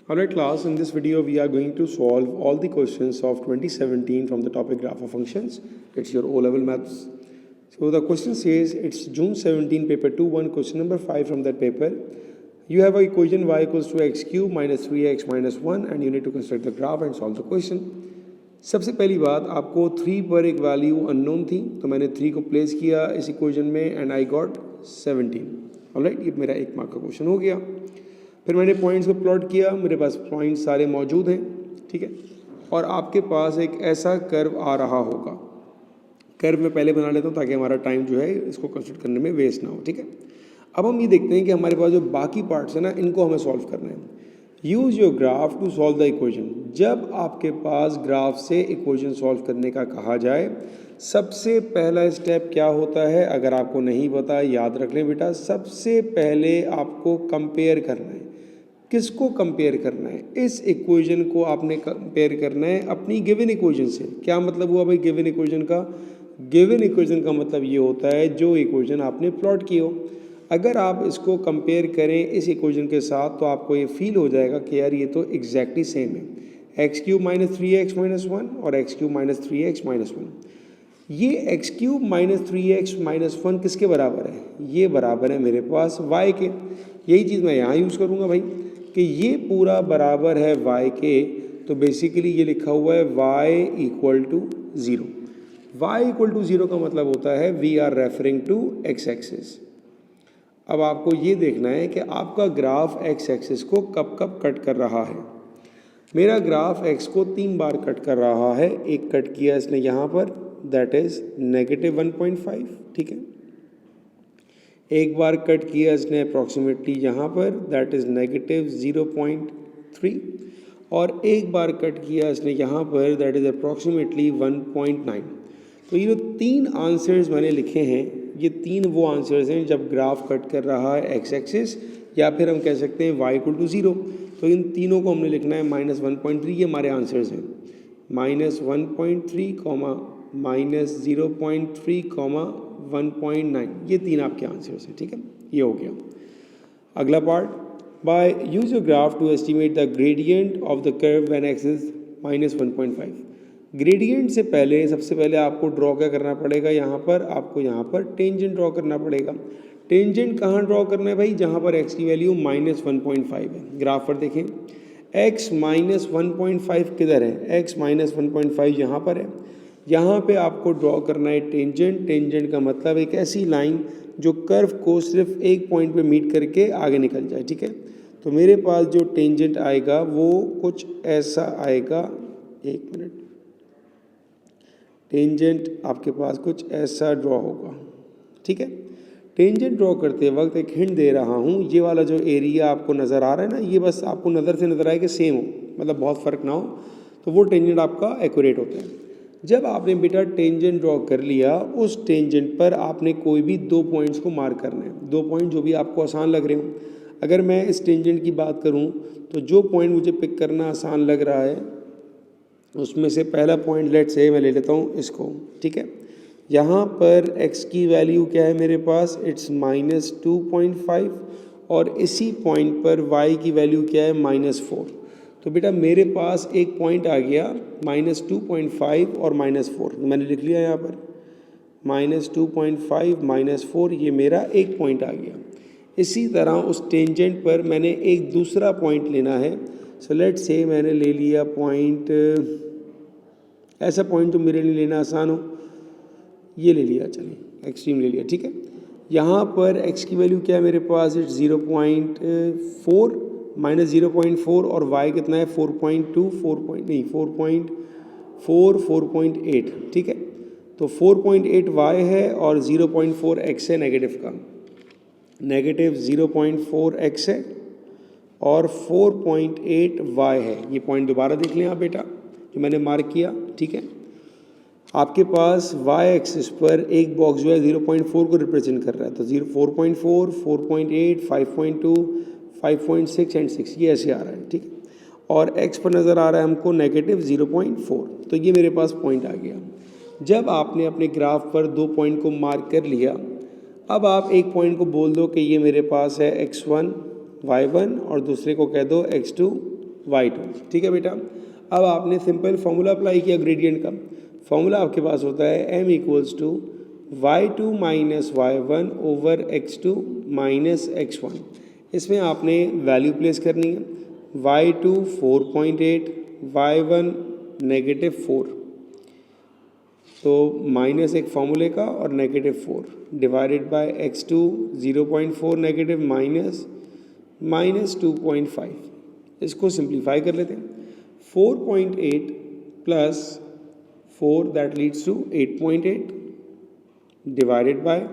Alright class, in this video we are going to solve all the questions of 2017 from the topic graph of functions. It's your O-level maths. So the question says it's June 17 paper 2-1 question number 5 from that paper. You have a equation y equals to x cube minus 3x minus 1 and you need to construct the graph and solve the question. सबसे पहली बात आपको 3 पर एक value unknown थी तो मैंने 3 को प्लेस किया इस इक्वेशन में एंड आई गॉट 17. ऑलराइट, ये मेरा 1 मार्क का क्वेश्चन हो गया. फिर मैंने पॉइंट्स को प्लॉट किया, मेरे पास पॉइंट्स सारे मौजूद हैं, ठीक है. और आपके पास एक ऐसा कर्व आ रहा होगा. कर्व मैं पहले बना लेता हूँ ताकि हमारा टाइम जो है इसको कंस्ट्रक्ट करने में वेस्ट ना हो, ठीक है. अब हम ये देखते हैं कि हमारे पास जो बाकी पार्ट्स है ना, इनको हमें सॉल्व करना है. Use your graph to solve the equation. जब आपके पास ग्राफ से इक्वेशन सॉल्व करने का कहा जाए, सबसे पहला स्टेप क्या होता है, अगर आपको नहीं पता याद रख लें बेटा. सबसे पहले आपको कंपेयर करना है. किसको कंपेयर करना है? इस इक्वेशन को आपने कंपेयर करना है अपनी गिवन इक्वेशन से. क्या मतलब हुआ भाई गिवन इक्वेशन का? गिवन इक्वेशन का मतलब ये होता है जो इक्वेशन आपने प्लॉट की हो. अगर आप इसको कंपेयर करें इस इक्वेशन के साथ तो आपको ये फील हो जाएगा कि यार ये तो एग्जैक्टली सेम है. X cube minus 3x minus 1 और x cube minus 3x minus 1. ये x cube minus 3x minus 1 किसके बराबर है? ये बराबर है मेरे पास y के. यही चीज़ मैं यहाँ यूज़ करूँगा भाई कि ये पूरा बराबर है y के. तो बेसिकली ये लिखा हुआ है y equal to 0. y equal to 0 का मतलब होता है we are referring to x axis. अब आपको ये देखना है कि आपका ग्राफ x एक्सिस को कब कब कट कर रहा है. मेरा ग्राफ x को 3 बार कट कर रहा है. एक कट किया इसने यहाँ पर, दैट इज़ -1.5, ठीक है. एक बार कट किया इसने अप्रॉक्सीमेटली यहाँ पर, दैट इज़ -0.3. और एक बार कट किया इसने यहाँ पर, दैट इज़ अप्रॉक्सीमेटली 1.9. तो ये जो 3 आंसर्स मैंने लिखे हैं, ये 3 वो आंसर्स हैं जब ग्राफ कट कर रहा है एक्स एक्सिस, या फिर हम कह सकते हैं y इक्वल टू 0. तो इन तीनों को हमने लिखना है -1.3. ये हमारे आंसर्स हैं. -1.3, -0.3, 1.9. ये 3 आपके आंसर्स हैं, ठीक है. ये हो गया. अगला part, by use your graph to estimate the gradient of the curve when X is -1.5. Gradient से पहले सबसे पहले आपको ड्रॉ क्या करना पड़ेगा? यहाँ पर आपको यहाँ पर टेंजेंट ड्रॉ करना पड़ेगा. टेंजेंट कहाँ ड्रॉ करना है भाई? जहाँ पर x की वैल्यू -1.5 है. ग्राफ पर देखें, x -1.5 किधर है? x -1.5 यहाँ पर है. यहाँ पे आपको ड्रॉ करना है टेंजेंट. टेंजेंट का मतलब एक ऐसी लाइन जो कर्व को सिर्फ एक पॉइंट पे मीट करके आगे निकल जाए, ठीक है. तो मेरे पास जो टेंजेंट आएगा वो कुछ ऐसा आएगा. एक मिनट, टेंजेंट आपके पास कुछ ऐसा ड्रॉ होगा, ठीक है. टेंजेंट ड्रॉ करते वक्त एक हिंट दे रहा हूँ. ये वाला जो एरिया आपको नज़र आ रहा है ना, ये बस आपको नज़र से नज़र आए कि सेम हो, मतलब बहुत फ़र्क ना हो, तो वो टेंजेंट आपका एक्यूरेट होता है. जब आपने बेटा टेंजेंट ड्रॉ कर लिया, उस टेंजेंट पर आपने कोई भी 2 पॉइंट्स को मार्क करना है. 2 पॉइंट जो भी आपको आसान लग रहे हो. अगर मैं इस टेंजेंट की बात करूं तो जो पॉइंट मुझे पिक करना आसान लग रहा है उसमें से पहला पॉइंट लेट से मैं ले लेता हूं इसको, ठीक है. यहाँ पर x की वैल्यू क्या है मेरे पास? इट्स -2.5. और इसी पॉइंट पर y की वैल्यू क्या है? -4. तो बेटा मेरे पास एक पॉइंट आ गया -2.5 और -4. मैंने लिख लिया यहाँ पर -2.5 -4. ये मेरा एक पॉइंट आ गया. इसी तरह उस टेंजेंट पर मैंने एक दूसरा पॉइंट लेना है. सो लेट्स से मैंने ले लिया पॉइंट, ऐसा पॉइंट तो मेरे लिए लेना आसान हो, ये ले लिया, चलिए एक्सट्रीम ले लिया, ठीक है. यहाँ पर x की वैल्यू क्या है मेरे पास? इट्स 0.4 -0.4 और y कितना है? 4.2 4.8, ठीक है. तो 4.8 y है और 0.4 x है नेगेटिव का. -0.4 x है और 4.8 y है. ये पॉइंट दोबारा देख लें आप बेटा जो मैंने मार्क किया, ठीक है. आपके पास y एक्सिस पर एक बॉक्स जो है 0.4 को रिप्रेजेंट कर रहा है. तो 4.4, 4.8, 5.2, 5.6 एंड 6, ये ऐसे आ रहा है, ठीक है. और x पर नज़र आ रहा है हमको -0.4. तो ये मेरे पास पॉइंट आ गया. जब आपने अपने ग्राफ पर 2 पॉइंट को मार्क कर लिया, अब आप एक पॉइंट को बोल दो कि ये मेरे पास है x1 y1 और दूसरे को कह दो x2 y2, ठीक है बेटा। अब आपने सिंपल फॉर्मूला अप्लाई किया ग्रेडियंट का। फॉर्मूला आपके पास होता है m equals to y2 minus y1 over x2 minus x1। इसमें आपने वैल्यू प्लेस करनी है, y2 4.8, y1 -4, तो माइनस एक फॉर्मूले का और -4 divided by x2 0.4 negative minus 2.5। इसको सिंप्लीफाई कर लेते हैं। 4.8 plus 4 that leads to 8.8 divided by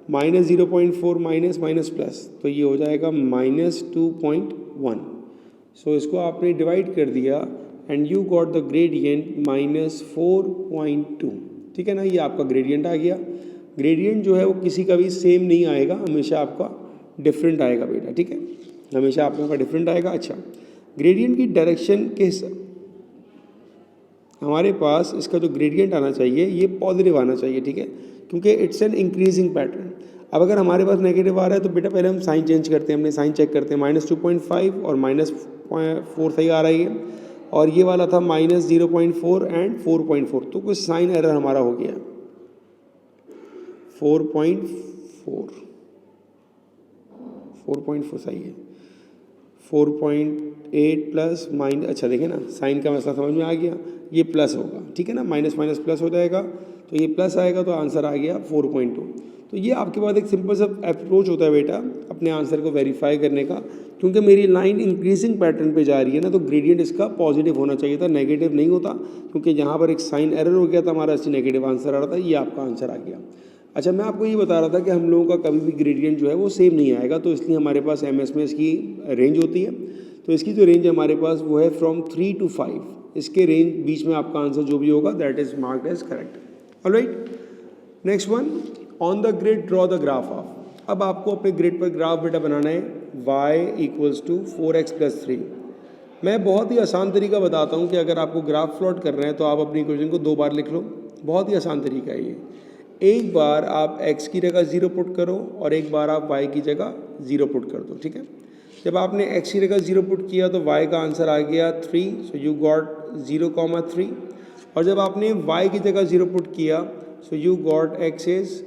minus 0.4 minus plus, तो ये हो जाएगा -2.1। सो इसको आपने डिवाइड कर दिया and you got the gradient -4.2, ठीक है ना। ये आपका ग्रेडियंट आ गया। ग्रेडियंट जो है वो किसी का भी सेम नहीं आएगा, हमेशा आपका डिफरेंट आएगा बेटा, ठीक है, हमेशा आप लोगों का डिफरेंट आएगा। अच्छा, ग्रेडियंट की डायरेक्शन के हमारे पास इसका जो ग्रेडियंट आना चाहिए ये पॉजिटिव आना चाहिए, ठीक है, क्योंकि इट्स एन इंक्रीजिंग पैटर्न। अब अगर हमारे पास नेगेटिव आ रहा है तो बेटा पहले हम साइन चेंज करते हैं, हमने साइन चेक करते हैं। -2.5 और -4 सही आ रही है, और ये वाला था -0.4 एंड 4.4, तो कुछ साइन एरर हमारा हो गया। 4.4 सही है। 4.8 प्लस माइनस, अच्छा देखें ना, साइन का मसला समझ में आ गया, ये प्लस होगा, ठीक है ना, माइनस प्लस हो जाएगा, तो ये प्लस आएगा, तो आंसर आ गया 4.2। तो ये आपके पास एक सिंपल सा अप्रोच होता है बेटा अपने आंसर को वेरीफाई करने का। क्योंकि मेरी लाइन इंक्रीजिंग पैटर्न पे जा रही है ना, तो ग्रेडियंट इसका पॉजिटिव होना चाहिए था, नेगेटिव नहीं होता, क्योंकि यहाँ पर एक साइन एरर हो गया था हमारा, इससे नेगेटिव आंसर आ रहा था। ये आपका आंसर आ गया। अच्छा, मैं आपको ये बता रहा था कि हम लोगों का कभी भी ग्रेडियंट जो है वो सेम नहीं आएगा, तो इसलिए हमारे पास MS में इसकी रेंज होती है। तो इसकी जो रेंज है हमारे पास वो है फ्रॉम 3 to 5। इसके रेंज बीच में आपका आंसर जो भी होगा that is marked as correct. Alright, next one, on the grid draw the graph of. अब आपको अपने ग्रिड पर ग्राफ बेटा बनाना है y इक्वल्स टू 4x + 3। मैं बहुत ही आसान तरीका बताता हूँ कि अगर आपको ग्राफ प्लॉट करना है तो आप अपनी इक्वेशन को 2 बार लिख लो। बहुत ही आसान तरीका है ये। एक बार आप x की जगह 0 पुट करो और एक बार आप y की जगह 0 पुट कर दो, ठीक है। जब आपने x की जगह 0 पुट किया तो y का आंसर आ गया 3, सो यू गॉट 0,3। और जब आपने y की जगह 0 पुट किया सो you got x is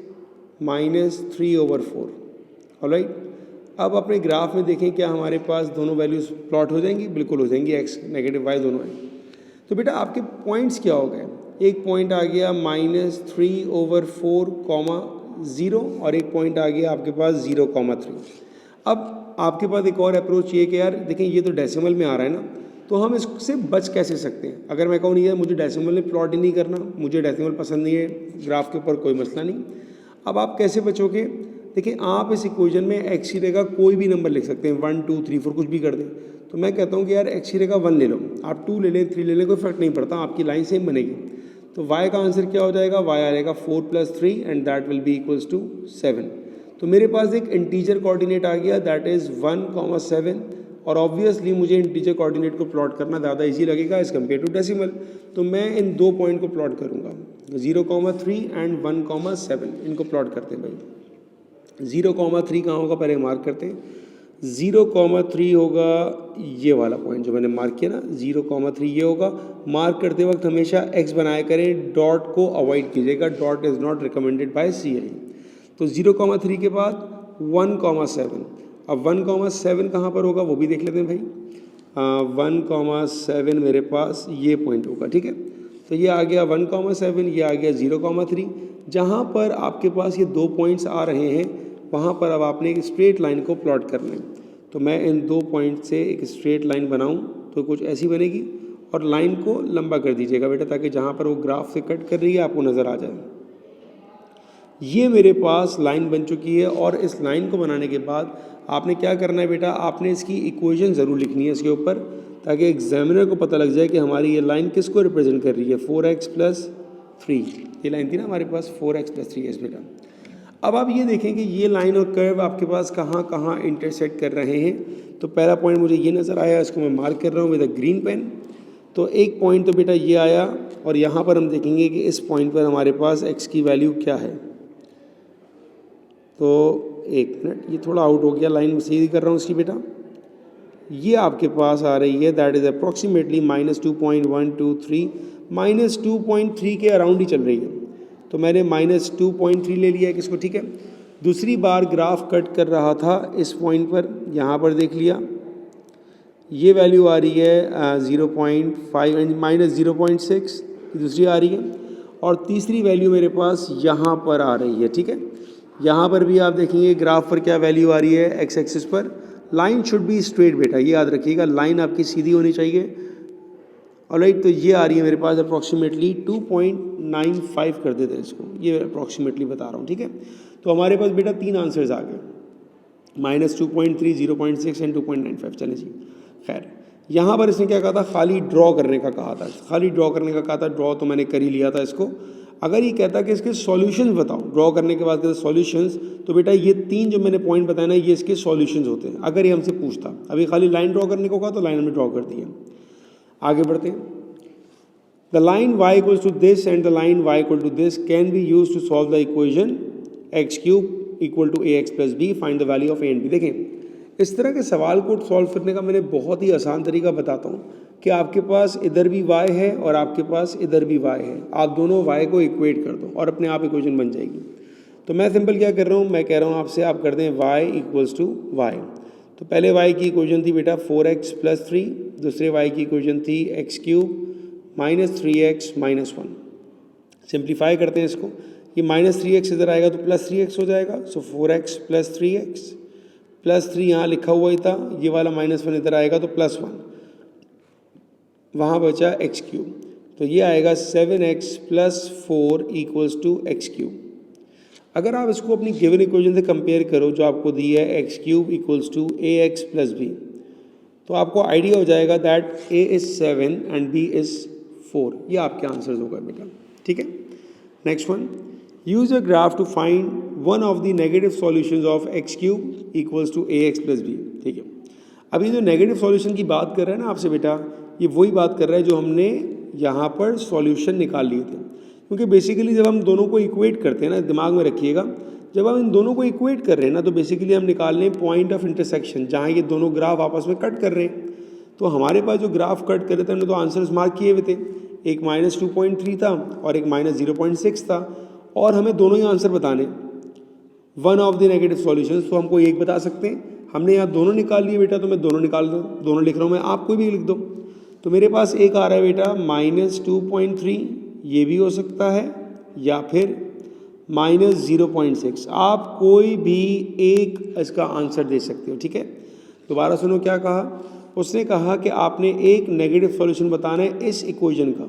-3/4। Alright, अब अपने ग्राफ में देखें क्या हमारे पास दोनों वैल्यूज प्लॉट हो जाएंगी? बिल्कुल हो जाएंगी, x नेगेटिव y दोनों हैं। तो बेटा आपके पॉइंट्स क्या हो गए? एक पॉइंट आ गया -3/4, 0, और एक पॉइंट आ गया आपके पास 0,3। अब आपके पास एक और अप्रोच ये कि यार देखें ये तो डेसिमल में आ रहा है ना, तो हम इससे बच कैसे सकते हैं? अगर मैं कहूँ नहीं है मुझे डेसिमल में प्लॉट ही नहीं करना, मुझे डेसिमल पसंद नहीं है, ग्राफ के ऊपर कोई मसला नहीं। अब आप कैसे बचोगे? देखिए, आप इस इक्वेशन में x की जगह कोई भी नंबर लिख सकते हैं, 1 2 3 4 कुछ भी कर दें। तो मैं कहता हूँ कि यार x की जगह 1 ले लो, आप 2 ले लें, 3 ले लें, कोई फर्क नहीं पड़ता, आपकी लाइन सेम बनेगी। तो y का आंसर क्या हो जाएगा? y आ जाएगा 4 + 3 and that will be equals to 7। तो मेरे पास एक इंटीजर कोऑर्डिनेट आ गया दैट इज़ 1,7, और ऑब्वियसली मुझे इंटीजर कोऑर्डिनेट को प्लॉट करना ज़्यादा इजी लगेगा एज़ कम्पेयर टू डेसिमल। तो मैं इन 2 पॉइंट को प्लॉट करूँगा, 0,3 एंड 1,7, इनको प्लॉट करते हैं भाई। 0,3 कहाँ होगा पहले मार्क करते हैं। 0,3 होगा ये वाला पॉइंट जो मैंने मार्क किया ना, 0,3 ये होगा। मार्क करते वक्त हमेशा x बनाया करें, डॉट को अवॉइड कीजिएगा, dot is not recommended by CI। तो 0,3 के बाद 1,7। अब 1,7 कहाँ पर होगा वो भी देख लेते हैं भाई। 1,7 मेरे पास ये पॉइंट होगा, ठीक है। तो ये आ गया 1,7, ये आ गया 0,3। जहाँ पर आपके पास ये 2 पॉइंट्स आ रहे हैं वहाँ पर अब आपने एक स्ट्रेट लाइन को प्लॉट करना है। तो मैं इन 2 पॉइंट से एक स्ट्रेट लाइन बनाऊँ तो कुछ ऐसी बनेगी, और लाइन को लंबा कर दीजिएगा बेटा, ताकि जहाँ पर वो ग्राफ से कट कर रही है आपको नज़र आ जाए। ये मेरे पास लाइन बन चुकी है, और इस लाइन को बनाने के बाद आपने क्या करना है बेटा, आपने इसकी इक्वेशन ज़रूर लिखनी है इसके ऊपर, ताकि एग्जामिनर को पता लग जाए कि हमारी ये लाइन किसको रिप्रेजेंट कर रही है। 4x + 3 ये लाइन थी ना हमारे पास, 4x + 3 बेटा। अब आप ये देखें कि ये लाइन और कर्व आपके पास कहाँ कहाँ इंटरसेक्ट कर रहे हैं। तो पहला पॉइंट मुझे ये नज़र आया, इसको मैं मार्क कर रहा हूँ विद अ ग्रीन पेन। तो एक पॉइंट तो बेटा ये आया, और यहाँ पर हम देखेंगे कि इस पॉइंट पर हमारे पास x की वैल्यू क्या है। तो एक मिनट, ये थोड़ा आउट हो गया, लाइन सीधी कर रहा हूँ इसकी बेटा। ये आपके पास आ रही है, दैट इज़ अप्रॉक्सीमेटली -2.123, -2.3 के अराउंड ही चल रही है। तो मैंने -2.3 ले लिया है किसको, ठीक है। दूसरी बार ग्राफ कट कर रहा था इस पॉइंट पर, यहाँ पर देख लिया, ये वैल्यू आ रही है 0.5 एंड -0.6 दूसरी आ रही है, और तीसरी वैल्यू मेरे पास यहाँ पर आ रही है, ठीक है। यहाँ पर भी आप देखेंगे ग्राफ पर क्या वैल्यू आ रही है, एक्स एक्सिस पर। लाइन शुड बी स्ट्रेट बेटा, ये याद रखिएगा, लाइन आपकी सीधी होनी चाहिए। ऑलराइट, तो ये आ रही है मेरे पास अप्रॉक्सीमेटली 2.95 कर देते हैं इसको, ये अप्रॉक्सीमेटली बता रहा हूँ, ठीक है। तो हमारे पास बेटा 3 आंसर्स आ गए, -2.3, 0.6 एंड 2.95। चले जी, खैर यहाँ पर इसने क्या कहा था, खाली ड्रॉ करने का कहा था, खाली ड्रॉ करने का कहा था। ड्रॉ तो मैंने कर ही लिया था इसको। अगर ये कहता कि इसके सॉल्यूशंस बताओ, ड्रॉ करने के बाद कहता सॉल्यूशंस, तो बेटा ये 3 जो मैंने पॉइंट बताया ना, ये इसके सॉल्यूशंस होते हैं। अगर ये हमसे पूछता, अभी खाली लाइन ड्रॉ करने को कहा तो लाइन में ड्रॉ कर दिया। आगे बढ़ते हैं। The line y equals to this and the line y equal to this can be use to solve the equation x³ equal to ax plus B, find the value of a and b। देखें, इस तरह के सवाल को solve करने का मैंने बहुत ही आसान तरीका बताता हूँ कि आपके पास इधर भी y है और आपके पास इधर भी y है, आप दोनों y को इक्वेट कर दो और अपने आप इक्वेशन बन जाएगी। तो मैं सिंपल क्या कर रहा हूँ, मैं कह रहा हूँ आपसे, आप कर दें y इक्वल्स टू y। तो पहले y की इक्वेशन थी बेटा 4x प्लस 3, दूसरे y की इक्वेशन थी x³ minus 3x minus 1। Simplify करते हैं इसको, ये -3x इधर आएगा तो +3x हो जाएगा। सो 4x प्लस 3x प्लस 3 यहाँ लिखा हुआ ही था, ये वाला -1 इधर आएगा तो +1, वहाँ बचा x³। तो ये आएगा 7x plus 4 equals to x³। अगर आप इसको अपनी गिवन इक्वेशन से कंपेयर करो जो आपको दी है x³ equals to ax plus b, तो आपको आइडिया हो जाएगा that a is 7 and b is 4। ये आपके आंसर्स होगा बेटा, ठीक है। Next one, use a graph to find one of the negative solutions of x³ equals to ax plus b, ठीक है। अभी जो नेगेटिव सॉल्यूशन की बात कर रहा है ना आपसे बेटा, ये वही बात कर रहा है जो हमने यहाँ पर सॉल्यूशन निकाल लिए थे। क्योंकि बेसिकली जब हम दोनों को इक्वेट करते हैं ना, दिमाग में रखिएगा, जब हम इन दोनों को इक्वेट कर रहे हैं ना, तो बेसिकली हम निकाल रहे हैं पॉइंट ऑफ इंटरसेक्शन, जहाँ ये दोनों ग्राफ आपस में कट कर रहे हैं। तो हमारे पास जो ग्राफ कट कर रहे थे हमने तो आंसर्स मार्क किए हुए थे, एक -2.3 था और एक -0.6 था, और हमें दोनों ही आंसर बताने, one of the negative solutions. तो हमको एक बता सकते हैं, हमने यहाँ दोनों निकाल लिए बेटा, तो मैं दोनों निकाल दो, दोनों लिख रहा हूँ मैं, आप कोई भी लिख दो। तो मेरे पास एक आ रहा है बेटा -2.3, ये भी हो सकता है, या फिर -0.6, आप कोई भी एक इसका आंसर दे सकते हो, ठीक है। दोबारा सुनो क्या कहा, उसने कहा कि आपने एक नेगेटिव सॉल्यूशन बताना है इस इक्वेशन का।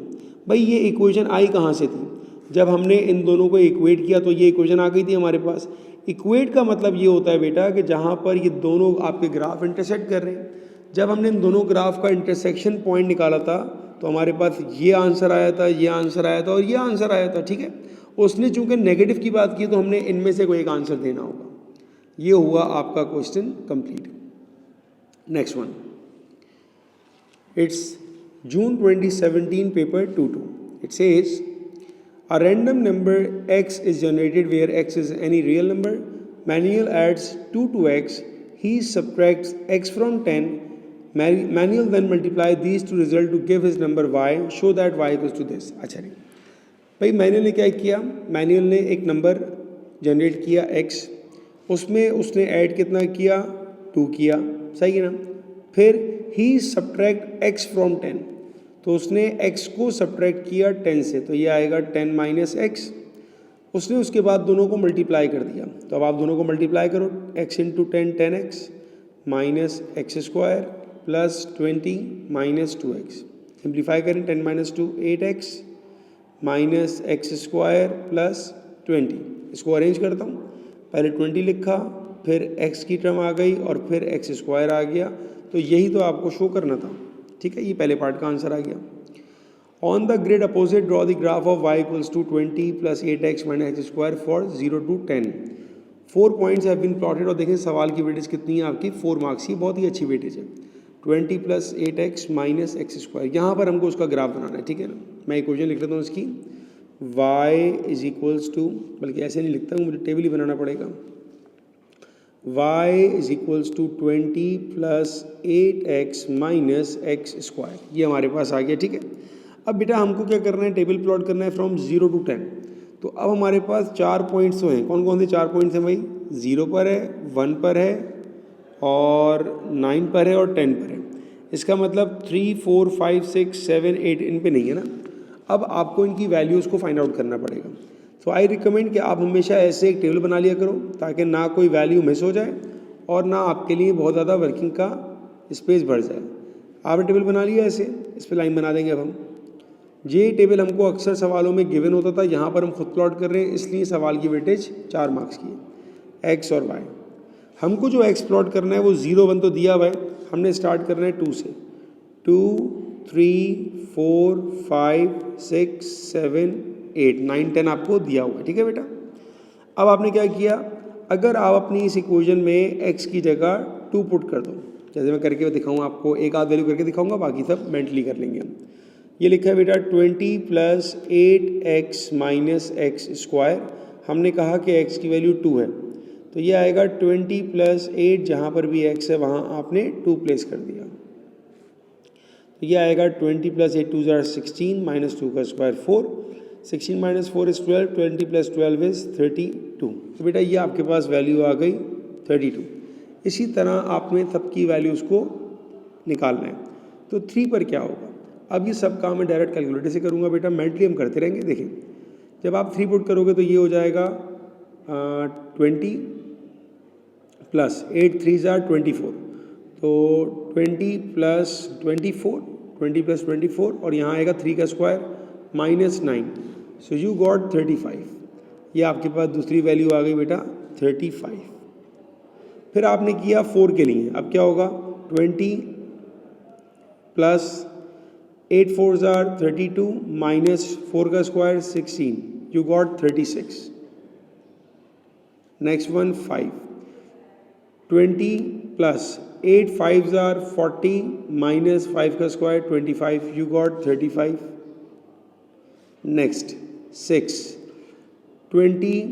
भाई ये इक्वेशन आई कहाँ से थी, जब हमने इन दोनों को इक्वेट किया तो ये इक्वेशन आ गई थी हमारे पास। इक्वेट का मतलब ये होता है बेटा कि जहाँ पर ये दोनों आपके ग्राफ इंटरसेक्ट कर रहे हैं। जब हमने इन दोनों ग्राफ का इंटरसेक्शन पॉइंट निकाला था तो हमारे पास ये आंसर आया था, ये आंसर आया था और ये आंसर आया था, ठीक है। उसने चूंकि नेगेटिव की बात की तो हमने इनमें से कोई एक आंसर देना होगा। ये हुआ आपका question complete. Next one, it's June 2017 paper 2-2. It says a random number x is generated where x is any real number. Manuel adds 2 to x. He subtracts x from 10. Manuel then multiply these two results to give his number y. Show that y equals to this. अच्छा नहीं भाई, manual ने क्या किया, manual ने एक number generate किया x, उसमें उसने ऐड कितना किया, 2 किया, सही है ना। फिर ही सब्ट्रैक्ट x फ्रॉम 10, तो उसने x को सब्ट्रैक्ट किया 10 से, तो ये आएगा 10 माइनस x। उसने उसके बाद दोनों को मल्टीप्लाई कर दिया, तो अब आप दोनों को मल्टीप्लाई करो, x into 10 10x minus x² plus 20 minus 2x। Simplify करें, 10 minus 2 8x minus x² plus 20। इसको अरेंज करता हूँ, पहले 20 लिखा, फिर x की टर्म आ गई और फिर x² आ गया। तो यही तो आपको शो करना था, ठीक है। ये पहले पार्ट का आंसर आ गया। On the grid opposite draw the graph of y equals to 20 plus 8x minus x² for 0 to 10। 4 points have been plotted, और देखें सवाल की वेटेज कितनी है आपकी, 4 मार्क्स की, बहुत ही अच्छी वेटेज है। 20 प्लस 8x माइनस x², यहाँ पर हमको उसका ग्राफ बनाना है, ठीक है ना। मैं इक्वेशन लिख लेता हूँ इसकी, y इज इक्वल्स टू, बल्कि ऐसे नहीं लिखता हूँ, मुझे टेबल ही बनाना पड़ेगा। y is equals to 20 plus 8x minus X square, ये हमारे पास आ गया। ठीक है, अब बेटा हमको क्या करना है, टेबल प्लॉट करना है फ्रॉम 0 to 10। तो अब हमारे पास 4 पॉइंट्स तो हैं, कौन कौन से 4 पॉइंट्स हैं भाई, 0 पर है, 1 पर है और 9 पर है और 10 पर है। इसका मतलब 3, 4, 5, 6, 7, 8 इन पे नहीं है ना। अब आपको इनकी वैल्यूज़ को फाइंड आउट करना पड़ेगा। तो आई रिकमेंड कि आप हमेशा ऐसे एक टेबल बना लिया करो ताकि ना कोई वैल्यू मिस हो जाए और ना आपके लिए बहुत ज़्यादा वर्किंग का स्पेस बढ़ जाए। आपने टेबल बना लिया ऐसे, इस पर लाइन बना देंगे अब हम। ये टेबल हमको अक्सर सवालों में गिवन होता था, यहाँ पर हम खुद प्लॉट कर रहे हैं इसलिए सवाल की वेटेज 4 मार्क्स की है। एक्स और वाई, हमको जो एक्स प्लॉट करना है वो 0, 1 तो दिया हुआ है, हमने स्टार्ट करना है 2 से। 2, 3, 4, 5, 6, 7, 8, 9, 10 आपको दिया हुआ है। ठीक है बेटा, अब आपने क्या किया, अगर आप अपनी इस इक्वेशन में x की जगह 2 पुट कर दो, जैसे मैं करके दिखाऊंगा आपको, एक आध वैल्यू करके दिखाऊंगा, बाकी सब मेंटली कर लेंगे हम। ये लिखा है बेटा 20 plus 8x minus X square, हमने कहा कि x की वैल्यू 2 है, तो ये आएगा 20 प्लस 8, जहाँ पर भी x है वहाँ आपने 2 प्लेस कर दिया, तो ये आएगा 20 प्लस 8 2 ज़ार 16 माइनस 2 का square 4, 16 minus 4 is 12, 20 plus 12 is 32। तो बेटा ये आपके पास वैल्यू आ गई 32। इसी तरह आपने सबकी वैल्यूज़ को निकालना है। तो 3 पर क्या होगा, अब ये सब काम मैं डायरेक्ट कैलकुलेटर से करूँगा बेटा, मेंटली हम करते रहेंगे। देखिए जब आप 3 पुट करोगे तो ये हो जाएगा 20 प्लस 8 3 ज़ार 24, तो 20 प्लस 24, 20 प्लस 24 और यहाँ आएगा 3 का square minus 9, so you got 35। ये आपके पास दूसरी वैल्यू आ गई बेटा 35। फिर आपने किया 4 के लिए, अब क्या होगा, 20 प्लस 8 4 ज़ार 32 माइनस 4 का square 16, you got 36। Next one 5, 20 plus 8 5 ज़ार 40 माइनस 5 का square 25, you got 35। Next 6, 20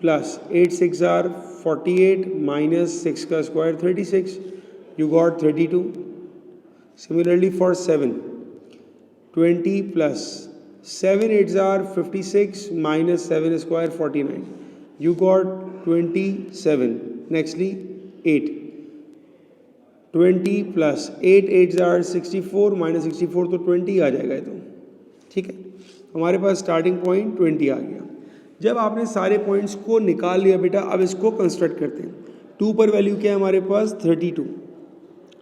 plus 8 6 ज़ार 48 माइनस 6 का square 36, you got 32। Similarly for 7, 20 plus 7 8 ज़ार 56 minus 7 square 49, you got 27. Nextly 8, 20 plus 8 8 ज़ार 64 माइनस 64, तो 20 आ जाएगा ये तो। ठीक है, हमारे पास स्टार्टिंग पॉइंट 20 आ गया। जब आपने सारे पॉइंट्स को निकाल लिया बेटा, अब इसको कंस्ट्रक्ट करते हैं। 2 पर वैल्यू क्या है हमारे पास 32,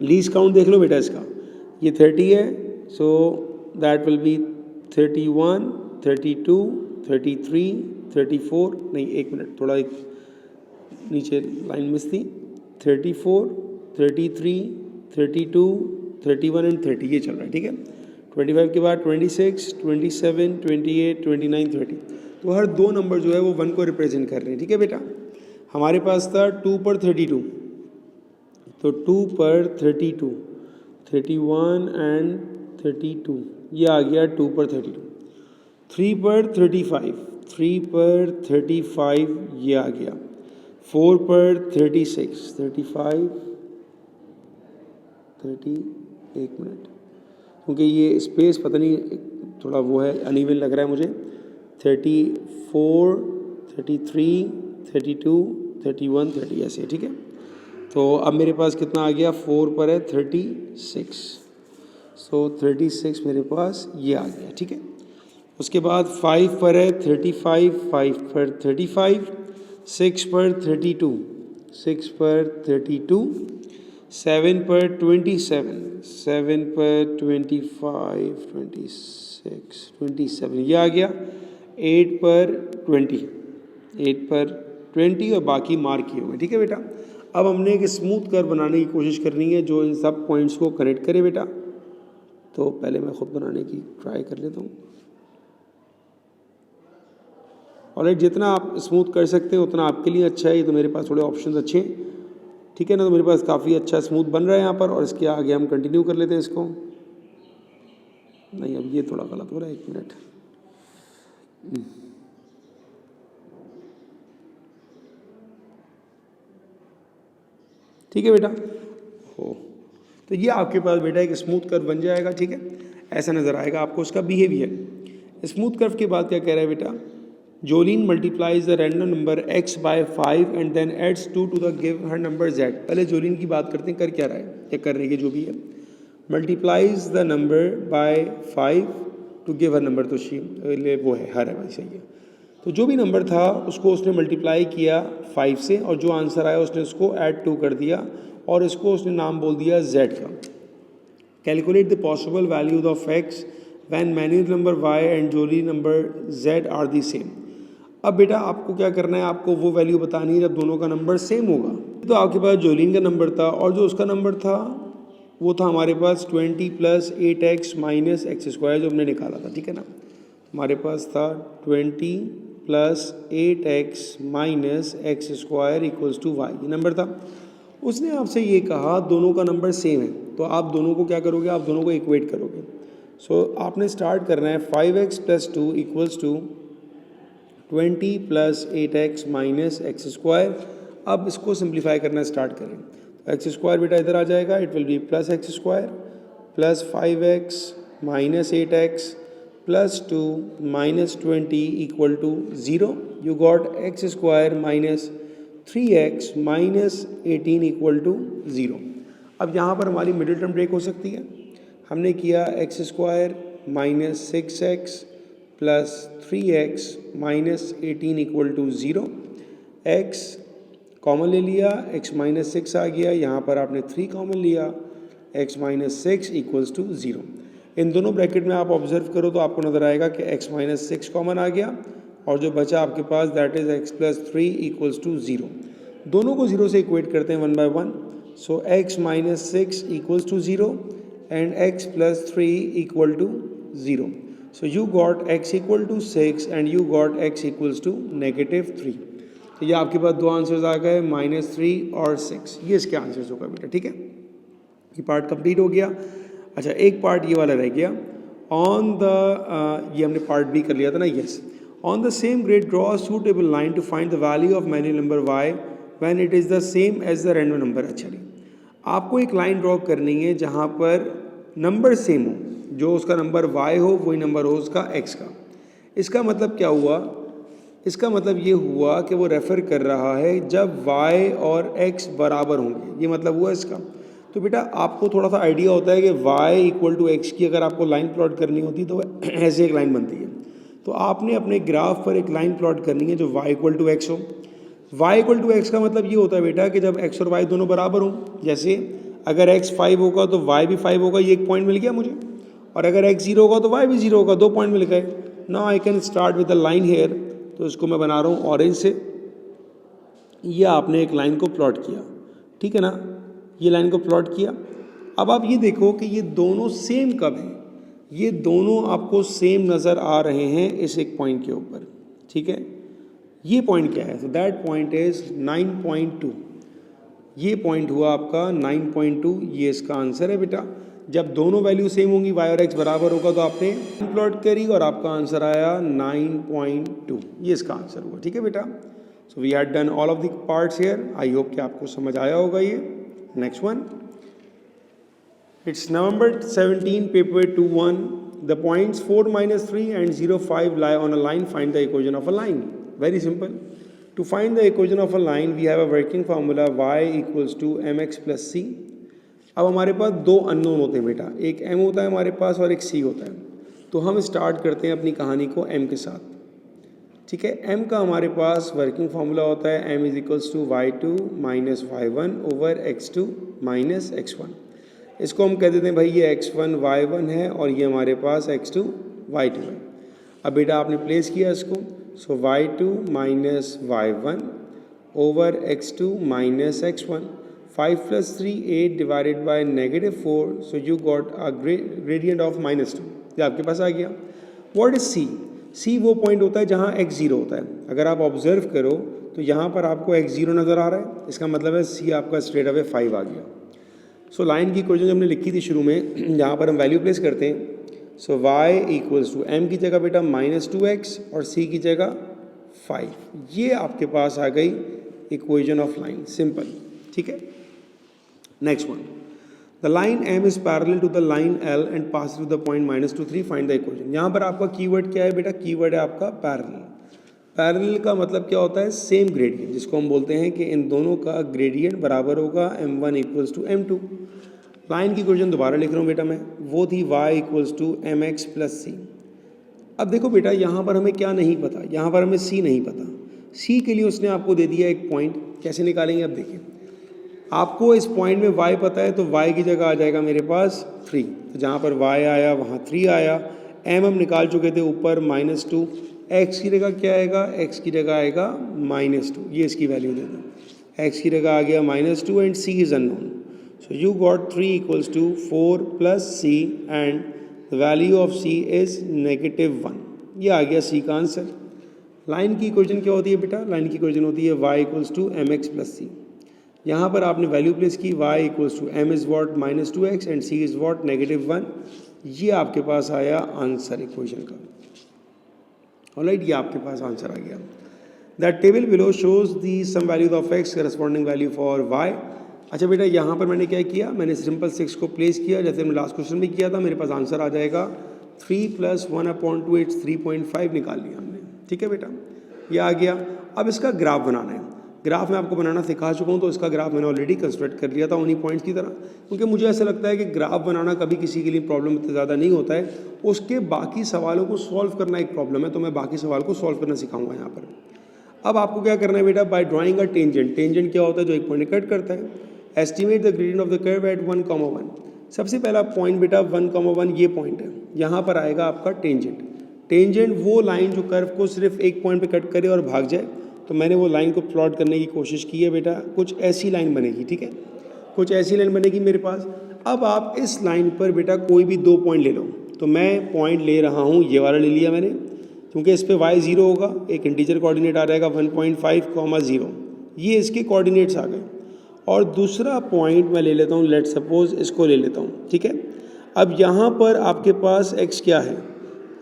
लीस्ट काउंट देख लो बेटा इसका, ये 30 है, सो दैट विल बी 31, 32, 33, 34, नहीं एक मिनट, थोड़ा एक नीचे लाइन मिस थी, 34, 33, 32, 31 एंड 30 ये चल रहा है। ठीक है, 25 के बाद 26, 27, 28, 29, 30, तो हर 2 नंबर जो है वो 1 को रिप्रेजेंट कर रहे हैं। ठीक है बेटा, हमारे पास था 2 पर 32, तो 2 पर 32, 31 एंड 32, ये आ गया 2 पर 32। 3 पर 35, 3 पर 35 ये आ गया। 4 पर 36, 35, 30, एक मिनट, क्योंकि ये स्पेस पता नहीं थोड़ा वो है, अनइवन लग रहा है मुझे। 34, 33, 32, 31, 30 ऐसे, ठीक है। तो अब मेरे पास कितना आ गया, 4 पर है 36, सो 36 मेरे पास ये आ गया। ठीक है, उसके बाद 5 पर है 35, 5 पर 35, 6 पर 32, 6 पर 32, 7 पर 27, 7 पर 25, 26, 27 ये आ गया। 8 पर 20, 8 पर 20 और बाकी मार्क किए हुए। ठीक है बेटा, अब हमने एक स्मूथ कर्व बनाने की कोशिश करनी है जो इन सब पॉइंट्स को कनेक्ट करे बेटा। तो पहले मैं खुद बनाने की ट्राई कर लेता हूँ। और जितना आप स्मूथ कर सकते हैं उतना आपके लिए अच्छा है। ये तो मेरे पास थोड़े ऑप्शंस अच्छे हैं, ठीक है ना। तो मेरे पास काफ़ी अच्छा स्मूथ बन रहा है यहाँ पर, और इसके आगे हम कंटिन्यू कर लेते हैं इसको। नहीं, अब ये थोड़ा गलत हो रहा है, एक मिनट। ठीक है बेटा हो। तो ये आपके पास बेटा एक स्मूथ कर्व बन जाएगा, ठीक है, ऐसा नज़र आएगा आपको उसका बिहेवियर। स्मूथ कर्व के बाद क्या कह रहा है बेटा, Jolin multiplies the random number x by 5 and then adds 2 to the give her number z। पहले जोलिन की बात करते हैं, कर क्या रहा है या कर रही है जो भी है। Multiplies the number by 5 to give her number, तो वो है हर है भाई, सही है। तो जो भी नंबर था उसको उसने मल्टीप्लाई किया 5 से और जो आंसर आया उसने उसको ऐड 2 कर दिया और इसको उसने नाम बोल दिया z का। Calculate the possible values of x when Manuel number y and Jolie number z are the same. अब बेटा आपको क्या करना है, आपको वो वैल्यू बतानी है जब दोनों का नंबर सेम होगा। तो आपके पास जोलिन का नंबर था और जो उसका नंबर था वो था हमारे पास 20 + 8x - x², जो हमने निकाला था, ठीक है ना। हमारे पास था 20 + 8x - x² = y, ये नंबर था। उसने आपसे ये कहा दोनों का नंबर सेम है, तो आप दोनों को क्या करोगे, आप दोनों को इक्वेट करोगे। सो आपने स्टार्ट करना है 5x + 2 = 20 + 8x - x²। अब इसको सिंप्लीफाई करना स्टार्ट करें, तो x² बेटा इधर आ जाएगा, it will B +x² + 5x - 8x + 2 - 20 = 0। You got x² - 3x - 18 = 0। अब यहाँ पर हमारी मिडिल टर्म ब्रेक हो सकती है। हमने किया x² - 6x + 3x - 18 = 0। x common ले लिया, x - 6 आ गया, यहाँ पर आपने 3 कॉमन लिया, x - 6 = 0। इन दोनों ब्रैकेट में आप ऑब्जर्व करो तो आपको नज़र आएगा कि x - 6 कॉमन आ गया और जो बचा आपके पास दैट इज़ x + 3 = 0। दोनों को 0 से इक्वेट करते हैं 1 by 1। So x - 6 = 0 and x + 3 = 0. So you got x = 6 and you got x = -3। तो ये आपके पास दो आंसर्स आ गए, -3 और 6, ये इसके आंसर्स होगा बेटा, ठीक है। ये पार्ट कंप्लीट हो गया। अच्छा एक पार्ट ये वाला रह गया, ऑन द ये हमने पार्ट बी कर लिया था ना, yes. On the same grid draw a suitable line to find the value of manual number y when it is the same as the random number. अच्छा जी, आपको एक लाइन ड्रॉ करनी है जहाँ पर नंबर सेम हो, जो उसका नंबर y हो वही नंबर हो उसका x का। इसका मतलब क्या हुआ, इसका मतलब ये हुआ कि वो रेफ़र कर रहा है जब y और x बराबर होंगे, ये मतलब हुआ इसका। तो बेटा आपको थोड़ा सा आइडिया होता है कि y = x की अगर आपको लाइन प्लॉट करनी होती तो ऐसे एक लाइन बनती है। तो आपने अपने ग्राफ पर एक लाइन प्लॉट करनी है जो y = x हो। y = x का मतलब ये होता है बेटा कि जब x और y दोनों बराबर हों, जैसे अगर x 5 होगा तो y भी 5 होगा, ये एक पॉइंट मिल गया मुझे, और अगर x 0 होगा तो y भी 0 होगा, 2 पॉइंट मिल गए। Now I can start with the line here, तो इसको मैं बना रहा हूँ ऑरेंज से। ये आपने एक लाइन को प्लॉट किया, ठीक है ना, ये लाइन को प्लॉट किया। अब आप ये देखो कि ये दोनों सेम कब हैं, ये दोनों आपको सेम नज़र आ रहे हैं इस एक पॉइंट के ऊपर, ठीक है। ये पॉइंट क्या है, तो दैट पॉइंट इज़ 9.2। ये पॉइंट हुआ आपका 9.2, ये इसका आंसर है बेटा। जब दोनों वैल्यू सेम होंगी, y और x बराबर होगा, तो आपने प्लॉट करी और आपका आंसर आया 9.2, ये इसका आंसर हुआ, ठीक है बेटा। So we had done all of the parts here. I hope कि आपको समझ आया होगा ये। Next one, it's November 17, paper 2-1. The points 4 - 3 and 0, 5 lie on a line. Find the equation of a line. Very simple. To find the equation of a line, we have a working formula y = mx + c. अब हमारे पास दो unknown होते हैं बेटा, एक m होता है हमारे पास और एक c होता है। तो हम स्टार्ट करते हैं अपनी कहानी को m के साथ, ठीक है। m का हमारे पास वर्किंग फार्मूला होता है m = y2 - y1 / x2 - x1। इसको हम कह देते हैं भाई ये x1 y1 है और ये हमारे पास x2 y2 है। अब बेटा आपने प्लेस किया इसको, सो y2 - y1 / x2 - x1। 5 + 3 8 divided by -4, so you got a gradient of -2, ये आपके पास आ गया। What is c? c वो पॉइंट होता है जहाँ x 0 होता है। अगर आप ऑब्जर्व करो तो यहाँ पर आपको x 0 नज़र आ रहा है, इसका मतलब है c आपका स्ट्रेट अवे 5 आ गया। सो लाइन की इक्वेशन हमने लिखी थी शुरू में, यहाँ पर हम वैल्यू प्लेस करते हैं। सो y = m की जगह बेटा -2x और c की जगह 5, ये आपके पास आ गई इक्वेशन ऑफ लाइन, सिंपल, ठीक है। Next one, the line M is parallel to the line L and pass through the point -2 3, find the equation. यहाँ पर आपका कीवर्ड क्या है बेटा? कीवर्ड है आपका पैरेलल। पैरेलल का मतलब क्या होता है? सेम ग्रेडियंट, जिसको हम बोलते हैं कि इन दोनों का ग्रेडियंट बराबर होगा m1 equals to m2। Line की इक्वेशन दोबारा लिख रहा हूँ बेटा मैं, वो थी y equals to mx plus c। अब देखो बेटा, यहाँ पर हमें क्या नहीं पता? यहाँ पर हमें c नहीं पता। c के लिए उसने आपको दे दिया एक पॉइंट, कैसे निकालेंगे? अब देखिए, आपको इस पॉइंट में y पता है तो y की जगह आ जाएगा मेरे पास 3, तो जहाँ पर y आया वहाँ 3 आया। m हम निकाल चुके थे ऊपर -2, x की जगह क्या आएगा? x की जगह आएगा -2, ये इसकी वैल्यू दे दो। x की जगह आ गया -2 and c is unknown, so you got 3 equals to 4 plus c and the value of c is -1। ये आ गया c का आंसर। लाइन की इक्वेशन क्या होती है बेटा? लाइन की इक्वेशन होती है y equals to mx plus c। यहाँ पर आपने वैल्यू प्लेस की, y equals to m is what -2x and c is what -1। ये आपके पास आया आंसर इक्वेशन का। ऑलराइट, ये आपके पास आंसर आ गया। That table below shows the some value of x corresponding value for y। अच्छा बेटा, यहाँ पर मैंने क्या किया? मैंने सिंपल 6 को प्लेस किया जैसे मैंने लास्ट क्वेश्चन में किया था। मेरे पास आंसर आ जाएगा 3 + 1/2, 3.5 निकाल लिया हमने। ठीक है बेटा, ये आ गया। अब इसका ग्राफ बनाना है। ग्राफ मैं आपको बनाना सिखा चुका हूँ, तो इसका ग्राफ मैंने ऑलरेडी कंस्ट्रक्ट कर लिया था उन्हीं पॉइंट्स की तरह, क्योंकि मुझे ऐसा लगता है कि ग्राफ बनाना कभी किसी के लिए प्रॉब्लम इतना ज़्यादा नहीं होता है, उसके बाकी सवालों को सॉल्व करना एक प्रॉब्लम है। तो मैं बाकी सवाल को सॉल्व करना सिखाऊंगा यहाँ पर। अब आपको क्या करना है बेटा? By drawing a tangent. Tangent क्या होता है? जो एक पॉइंट कट करता है। Estimate the gradient of the curve at 1,1। सबसे पहला पॉइंट बेटा 1,1 ये पॉइंट है, यहाँ पर आएगा आपका टेंजेंट। टेंजेंट वो लाइन जो कर्व को सिर्फ एक पॉइंट पे कट करे और भाग जाए। तो मैंने वो लाइन को प्लॉट करने की कोशिश की है बेटा, कुछ ऐसी लाइन बनेगी। ठीक है, कुछ ऐसी लाइन बनेगी मेरे पास। अब आप इस लाइन पर बेटा कोई भी 2 पॉइंट ले लो। तो मैं पॉइंट ले रहा हूँ, ये वाला ले लिया मैंने, क्योंकि इस पर y 0 होगा, एक इंटीजर कोऑर्डिनेट आ जाएगा 1.5, 0, ये इसके कोऑर्डिनेट्स आ गए। और दूसरा पॉइंट मैं ले लेता हूँ, लेट सपोज इसको ले लेता हूँ। ठीक है, अब यहाँ पर आपके पास x क्या है?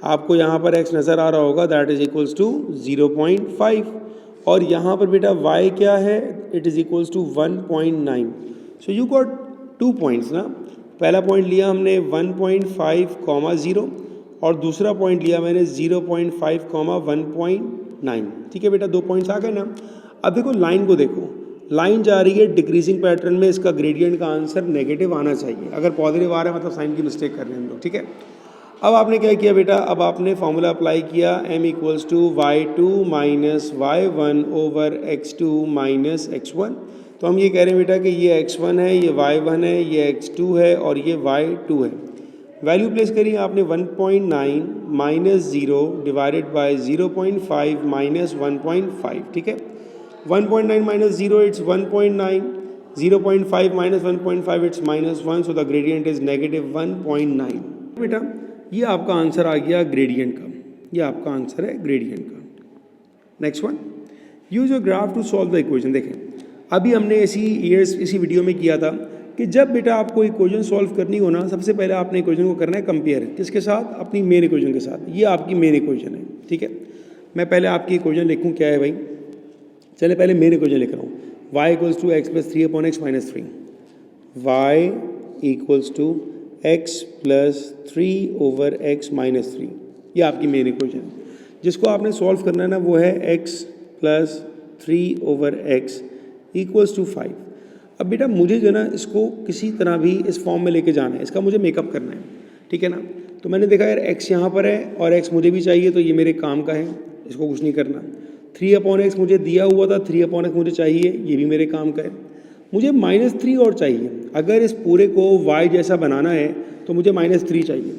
आपको यहाँ पर x नज़र आ रहा होगा, दैट इज इक्वल्स टू 0.5। और यहाँ पर बेटा y क्या है? It is equals to 1.9। So you got 2 points ना। पहला पॉइंट लिया हमने 1.5, 0 और दूसरा पॉइंट लिया मैंने 0.5, 1.9। ठीक है बेटा, 2 पॉइंट्स आ गए ना। अब देखो लाइन को, देखो लाइन जा रही है डिक्रीजिंग पैटर्न में, इसका ग्रेडियंट का आंसर नेगेटिव आना चाहिए। अगर पॉजिटिव आ रहा है मतलब साइन की मिस्टेक कर रहे हैं हम लोग। ठीक है, अब आपने क्या किया बेटा? अब आपने फॉर्मूला अप्लाई किया, m equals to y2 minus y1 over x2 minus x1। तो हम ये कह रहे हैं बेटा कि ये x1 है, ये y1 है, ये x2 है और ये y2 है। वैल्यू प्लेस करिए आपने 1.9 माइनस 0 डिवाइडेड बाय 0.5 माइनस 1.5। ठीक है, 1.9 minus 0 it's 1.9, 0.5 minus 1.5 it's -1, so the gradient is -1.9। बेटा ये आपका आंसर आ गया ग्रेडियंट का, ये आपका आंसर है ग्रेडियंट का। Next one, use your graph to solve the equation. देखें, अभी हमने इसी वीडियो में किया था कि जब बेटा आपको इक्वेशन सॉल्व करनी हो ना, सबसे पहले आपने इक्वेशन को करना है कंपेयर, किसके साथ? अपनी मेन इक्वेशन के साथ। ये आपकी मेन इक्वेशन है। ठीक है, मैं पहले आपकी इक्वेशन लिखूँ, क्या है भाई? चले पहले मेन इक्वेशन लिख रहा हूँ, y equals to x plus 3/x minus 3, y equals to x plus 3 over x minus 3। ये आपकी मेन इक्वेशन है। जिसको आपने सॉल्व करना है ना, वो है x plus 3 over x equals to 5। अब बेटा मुझे जो है ना, इसको किसी तरह भी इस फॉर्म में लेके जाना है, इसका मुझे मेकअप करना है। ठीक है ना, तो मैंने देखा यार x यहाँ पर है और x मुझे भी चाहिए, तो ये मेरे काम का है, इसको कुछ नहीं करना। 3/x मुझे दिया हुआ था, 3/x मुझे चाहिए, ये भी मेरे काम का है। मुझे -3 और चाहिए। अगर इस पूरे को y जैसा बनाना है तो मुझे -3 चाहिए।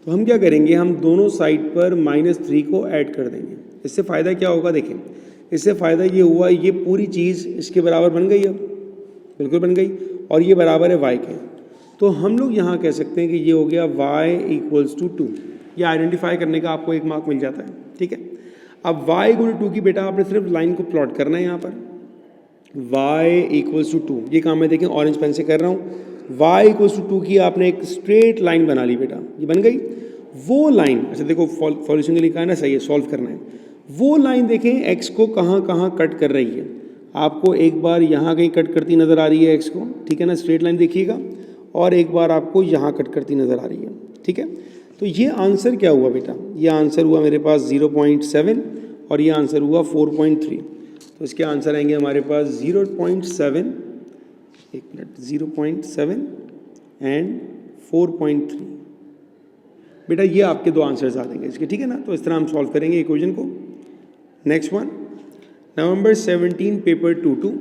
तो हम क्या करेंगे? हम दोनों साइड पर -3 को ऐड कर देंगे। इससे फ़ायदा क्या होगा? देखें, इससे फ़ायदा ये हुआ, ये पूरी चीज़ इसके बराबर बन गई, अब बिल्कुल बन गई, और ये बराबर है y के। तो हम लोग यहाँ कह सकते हैं कि ये हो गया y इक्वल्स टू 2। ये आइडेंटिफाई करने का आपको 1 मार्क मिल जाता है। ठीक है, अब y इक्वल टू 2 की बेटा आपने सिर्फ लाइन को प्लॉट करना है। यहाँ पर y इक्वल्स टू 2, ये काम मैं देखें ऑरेंज पेन से कर रहा हूँ। y इक्वल्स टू 2 की आपने एक स्ट्रेट लाइन बना ली बेटा, ये बन गई वो लाइन। अच्छा देखो, सॉल्यूशन के लिखा है ना, सही है, सॉल्व करना है। वो लाइन देखें x को कहाँ कहाँ कट कर रही है। आपको एक बार यहाँ कहीं कट करती नज़र आ रही है एक्स को, ठीक है ना, स्ट्रेट लाइन देखिएगा, और एक बार आपको यहाँ कट करती नज़र आ रही है, ठीक है। तो ये आंसर क्या हुआ बेटा, ये आंसर हुआ मेरे पास 0.7 और ये आंसर हुआ 4.3। तो इसके आंसर आएंगे हमारे पास 0.7, एक मिनट, 0.7 एंड 4.3। बेटा ये आपके दो आंसर्स आ जाएंगे इसके, ठीक है ना। तो इस तरह हम सॉल्व करेंगे इक्वेशन को। नेक्स्ट वन, नवंबर 17 पेपर 2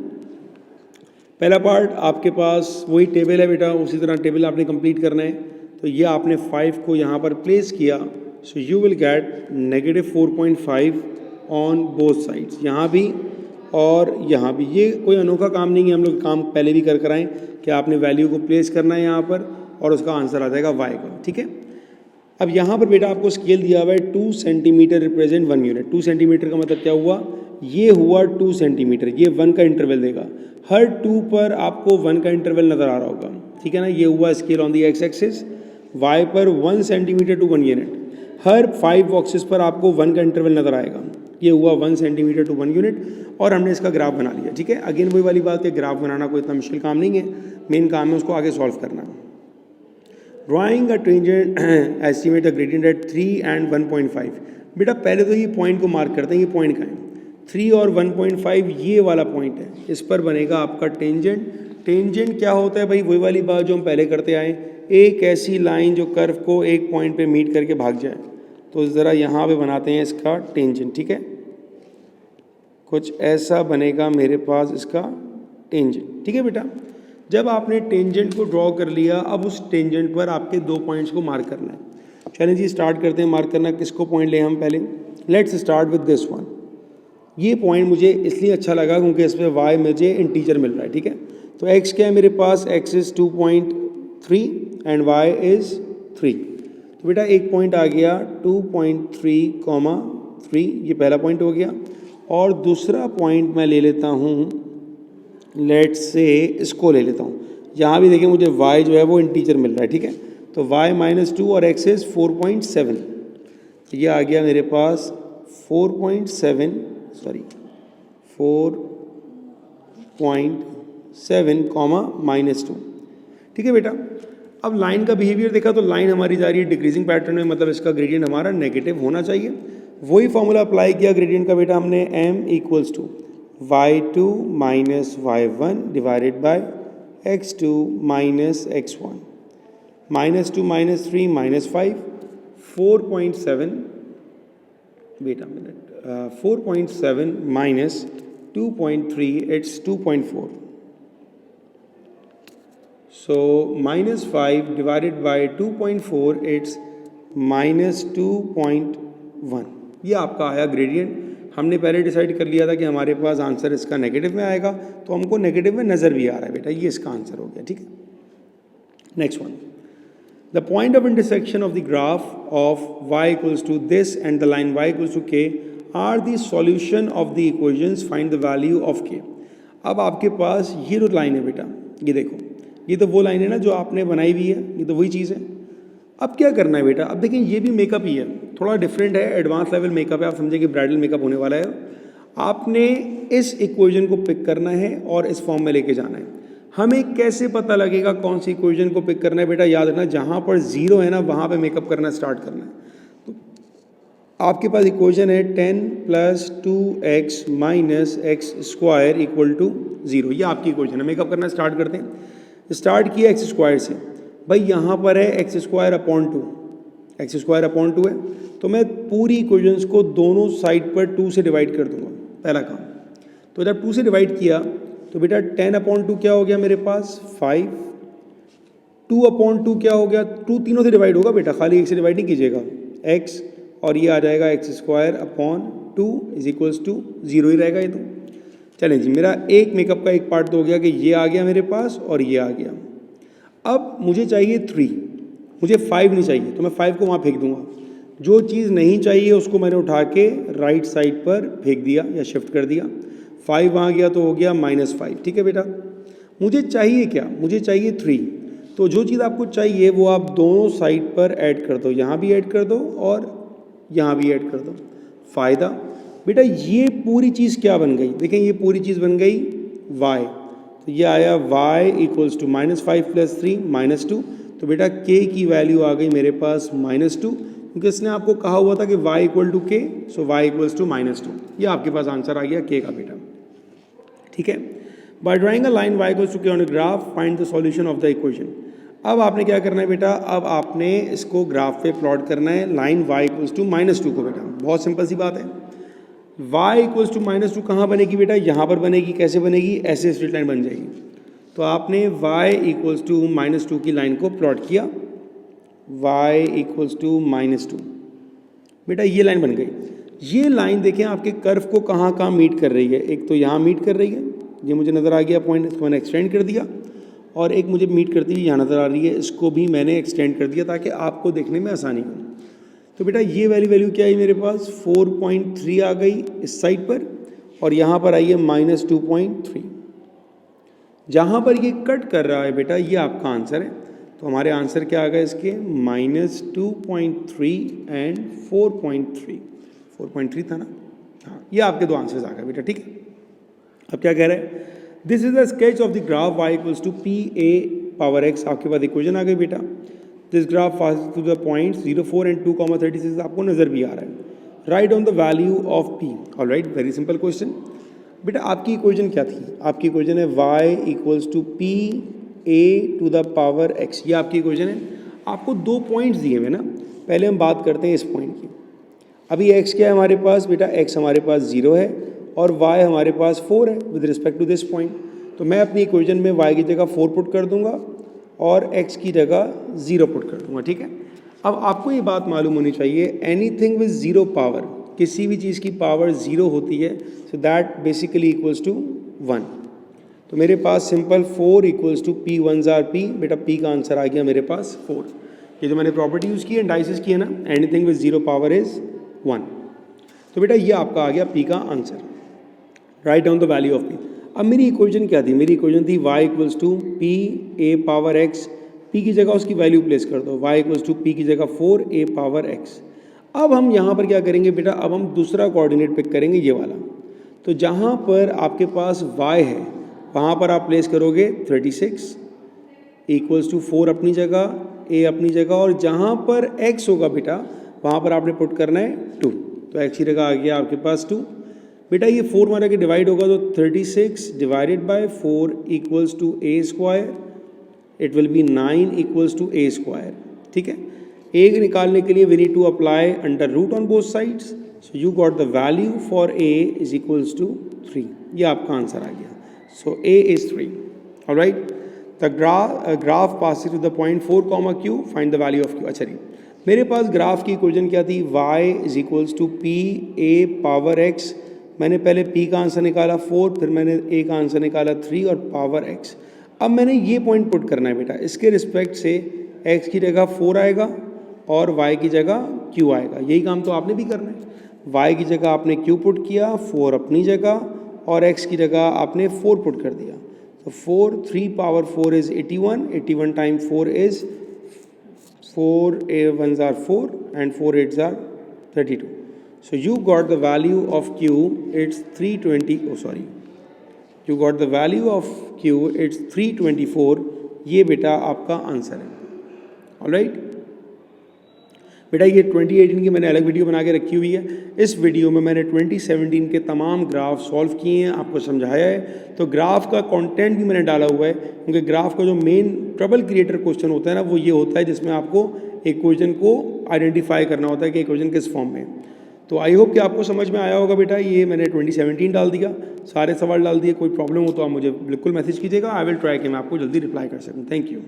पहला पार्ट आपके पास वही टेबल है बेटा, उसी तरह टेबल आपने कंप्लीट करना है। तो ये आपने 5 को यहाँ पर प्लेस किया, so you will get -4.5 on both sides, यहाँ भी और यहाँ भी। ये कोई अनोखा काम नहीं है, हम लोग काम पहले भी कर आए कि आपने वैल्यू को प्लेस करना है यहाँ पर और उसका आंसर आ जाएगा y का, ठीक है। अब यहाँ पर बेटा आपको स्केल दिया हुआ है 2 सेंटीमीटर रिप्रेजेंट 1 यूनिट। 2 सेंटीमीटर का मतलब क्या हुआ, ये हुआ 2 सेंटीमीटर, ये 1 का इंटरवल देगा। हर 2 पर आपको 1 का इंटरवल नज़र आ रहा होगा, ठीक है ना। ये हुआ scale on the x axis, y पर 1 सेंटीमीटर टू 1 यूनिट। हर 5 बॉक्सेस पर आपको 1 का इंटरवल नज़र आएगा, ये हुआ 1 सेंटीमीटर टू 1 यूनिट। और हमने इसका ग्राफ बना लिया, ठीक है। अगेन वही वाली बात है, ग्राफ बनाना कोई इतना मुश्किल काम नहीं है, मेन काम है उसको आगे सॉल्व करना। Drawing a tangent estimate the gradient at 3 and 1.5। बेटा पहले तो ये पॉइंट को मार्क करते हैं, ये पॉइंट का है 3 और 1.5, ये वाला पॉइंट है, इस पर बनेगा आपका टेंजेंट। टेंजेंट क्या होता है भाई, वही वाली बात जो हम पहले करते आए, एक ऐसी लाइन जो कर्व को एक पॉइंट पे मीट करके भाग जाए। तो ज़रा यहाँ पे बनाते हैं इसका टेंजेंट, ठीक है। कुछ ऐसा बनेगा मेरे पास इसका टेंजेंट, ठीक है बेटा। जब आपने टेंजेंट को ड्रॉ कर लिया, अब उस टेंजेंट पर आपके 2 पॉइंट्स को मार्क करना है। चलिए जी स्टार्ट करते हैं मार्क करना। किसको पॉइंट लें हम पहले, let's start with this one. ये पॉइंट मुझे इसलिए अच्छा लगा क्योंकि इस पर y मुझे इंटीजर मिल रहा है, ठीक है। तो x क्या है मेरे पास, x is 2.3 and y is 3। तो बेटा एक पॉइंट आ गया 2.3, ये पहला पॉइंट हो गया। और दूसरा पॉइंट मैं ले लेता हूँ, लेट्स से इसको ले लेता हूँ। यहाँ भी देखिए मुझे y जो है वो इंटीजर मिल रहा है, ठीक है। तो y -2 और x इज़ 4.7, ये आ गया मेरे पास 4.7 -2, ठीक है बेटा। अब लाइन का बिहेवियर देखा तो लाइन हमारी जा रही है डिक्रीजिंग पैटर्न में, मतलब इसका ग्रेडियंट हमारा नेगेटिव होना चाहिए। वही फॉर्मूला अप्लाई किया ग्रेडियंट का बेटा हमने, m = y2 - y1 divided by x2 - x1, -2 -3 -5, 4.7 बेटा minute 4.7 minus 2.3, it's 2.4. So -5 divided by 2.4, it's -2.1. ये आपका आया ग्रेडियंट। हमने पहले डिसाइड कर लिया था कि हमारे पास आंसर इसका नेगेटिव में आएगा, तो हमको नेगेटिव में नज़र भी आ रहा है बेटा, ये इसका आंसर हो गया, ठीक है। Next one, the point of intersection of the graph of y equals to this and the line y equals to k are the solution of the equations, find the value of k. अब आपके पास ये जो line है बेटा, ये देखो, ये तो वो लाइन है ना जो आपने बनाई हुई है, ये तो वही चीज़ है। अब क्या करना है बेटा, अब देखें ये भी मेकअप ही है, थोड़ा डिफरेंट है, एडवांस लेवल मेकअप है, आप समझेंगे ब्राइडल मेकअप होने वाला है। आपने इस इक्वेशन को पिक करना है और इस फॉर्म में लेके जाना है। हमें कैसे पता लगेगा कौन सी इक्वेशन को पिक करना है बेटा, याद रखना जहाँ पर 0 है ना वहाँ पे मेकअप करना स्टार्ट करना है। तो आपके पास इक्वेशन है 10 + 2x - x² = 0, ये आपकी इक्वेशन है। मेकअप करना स्टार्ट करते हैं। स्टार्ट किया x² से, भाई यहाँ पर है x² / 2 है, तो मैं पूरी इक्वेशंस को दोनों साइड पर 2 से डिवाइड कर दूंगा, पहला काम। तो जब 2 से डिवाइड किया तो बेटा 10/2 क्या हो गया मेरे पास 5, 2/2 क्या हो गया, 2 तीनों से डिवाइड होगा बेटा, खाली एक से डिवाइड नहीं कीजिएगा, x और ये आ जाएगा x² / 2 = 0 ही रहेगा ये तो। चलें जी, मेरा एक मेकअप का एक पार्ट तो हो गया कि ये आ गया मेरे पास और ये आ गया। अब मुझे चाहिए 3, मुझे 5 नहीं चाहिए, तो मैं 5 को वहाँ फेंक दूंगा। जो चीज़ नहीं चाहिए उसको मैंने उठा के राइट साइड पर फेंक दिया या शिफ्ट कर दिया। 5 वहाँ गया तो हो गया -5, ठीक है बेटा। मुझे चाहिए क्या, मुझे चाहिए 3। तो जो चीज़ आपको चाहिए वो आप दोनों साइड पर ऐड कर दो, यहाँ भी ऐड कर दो और यहाँ भी ऐड कर दो। फ़ायदा बेटा ये पूरी चीज़ क्या बन गई, देखें ये पूरी चीज़ बन गई y, तो ये आया y इक्वल्स टू -5 + 3 -2। तो बेटा k की वैल्यू आ गई मेरे पास -2, क्योंकि इसने आपको कहा हुआ था कि y equal to k, so y equals to -2। ये आपके पास आंसर आ गया k का बेटा, ठीक है। By drawing a line y equals to k on a graph find the solution of the equation. अब आपने क्या करना है बेटा, अब आपने इसको ग्राफ पे प्लॉट करना है लाइन y इक्वल्स टू -2 को बेटा। बहुत सिंपल सी बात है, y इक्वल्स टू -2 कहाँ बनेगी बेटा, यहाँ पर बनेगी। कैसे बनेगी, ऐसे स्ट्रेट लाइन बन जाएगी। तो आपने y इक्वल्स टू -2 की लाइन को प्लॉट किया, y इक्वल्स टू -2, बेटा ये लाइन बन गई। ये लाइन देखें आपके कर्व को कहाँ कहाँ मीट कर रही है, एक तो यहाँ मीट कर रही है, ये मुझे नज़र आ गया पॉइंट, इसको मैंने एक्सटेंड कर दिया, और एक मुझे मीट करती हुई यहाँ नज़र आ रही है, इसको भी मैंने एक्सटेंड कर दिया ताकि आपको देखने में आसानी हो। तो बेटा ये वैल्यू क्या है मेरे पास, 4.3 आ गई इस साइड पर, और यहाँ पर आई है -2.3। जहाँ पर ये कट कर रहा है बेटा, ये आपका आंसर है। तो हमारे आंसर क्या आ गए इसके, -2.3 एंड 4.3। 4.3 था ना, हाँ, ये आपके दो आंसर्स आ गए बेटा, ठीक है। अब क्या कह रहे हैं, this is the sketch of the graph y equals to p(a)(x). आपके पास इक्वेशन आ गई बेटा। This graph passes to the points 0, 4 and 2,36 आपको नजर भी आ रहा है। Right on the value of p। Alright, very simple question. बेटा आपकी इक्वेशन क्या थी, आपकी इक्वेशन है y इक्वल्स टू p(a)(x). ये आपकी इक्वेशन है। आपको दो पॉइंट्स दिए हुए ना, पहले हम बात करते हैं इस पॉइंट की। अभी x क्या है हमारे पास बेटा, x हमारे पास 0 है और y हमारे पास 4 है with respect to this point. तो मैं अपनी इक्वेशन में y की जगह 4 पुट कर दूंगा और x की जगह 0 पुट कर दूंगा, ठीक है। अब आपको ये बात मालूम होनी चाहिए, एनीथिंग विद 0 पावर, किसी भी चीज़ की पावर 0 होती है, so that basically equals to 1। तो मेरे पास simple 4 equals to p 1s are p, बेटा p का आंसर आ गया मेरे पास 4। ये जो मैंने प्रॉपर्टी यूज़ की है, इंडाइसिस की है ना, एनीथिंग विद 0 पावर इज़ 1। तो बेटा ये आपका आ गया p का answer. Write down the value of p। अब मेरी इक्वेशन क्या थी, मेरी इक्वेशन थी y equals to p(a)(x). p की जगह उसकी वैल्यू प्लेस कर दो, y इक्वल्स टू p की जगह 4(a)(x). अब हम यहाँ पर क्या करेंगे बेटा, अब हम दूसरा कोऑर्डिनेट पिक करेंगे, ये वाला। तो जहाँ पर आपके पास y है वहाँ पर आप प्लेस करोगे 36 इक्वल्स टू 4 अपनी जगह, a अपनी जगह, और जहाँ पर x होगा बेटा वहाँ पर आपने पुट करना है 2। तो x की जगह आ गया आपके पास 2। बेटा ये 4 मारा के डिवाइड होगा तो 36 divided by 4 equals to a², it will be 9 equals to a², ठीक है। a निकालने के लिए we need to apply under root on both sides, so you got the value for a is equals to 3। ये आपका answer आ गया, so a is 3। Alright, the graph passes to the point 4, q, find the value of q। अच्छा जी, मेरे पास graph की equation क्या थी, y is equals to p(a)(x). मैंने पहले p का आंसर निकाला 4, फिर मैंने a का आंसर निकाला 3 और पावर x। अब मैंने ये पॉइंट पुट करना है बेटा, इसके रिस्पेक्ट से x की जगह 4 आएगा और y की जगह q आएगा। यही काम तो आपने भी करना है। y की जगह आपने q पुट किया, 4 अपनी जगह, और x की जगह आपने 4 पुट कर दिया। तो 4, 3 power 4 is 81, 81 time 4 is 4 1s are 4 and 4 8s are 32. So you got the value of q, it's 320, oh sorry, you got the value of q, it's 324। ये बेटा आपका आंसर है। ऑलराइट बेटा, ये 2018 की मैंने अलग वीडियो बना के रखी हुई है। इस वीडियो में मैंने 2017 के तमाम ग्राफ सॉल्व किए हैं, आपको समझाया है। तो ग्राफ का कंटेंट भी मैंने डाला हुआ है, क्योंकि ग्राफ का जो मेन ट्रबल क्रिएटर क्वेश्चन होता है ना, वो ये होता है जिसमें आपको इक्वेशन को आइडेंटिफाई करना होता है कि इक्वेशन किस फॉर्म में है। तो आई होप कि आपको समझ में आया होगा बेटा। ये मैंने 2017 डाल दिया, सारे सवाल डाल दिए। कोई प्रॉब्लम हो तो आप मुझे बिल्कुल मैसेज कीजिएगा, आई विल ट्राई कि मैं आपको जल्दी रिप्लाई कर सकूँ। Thank you.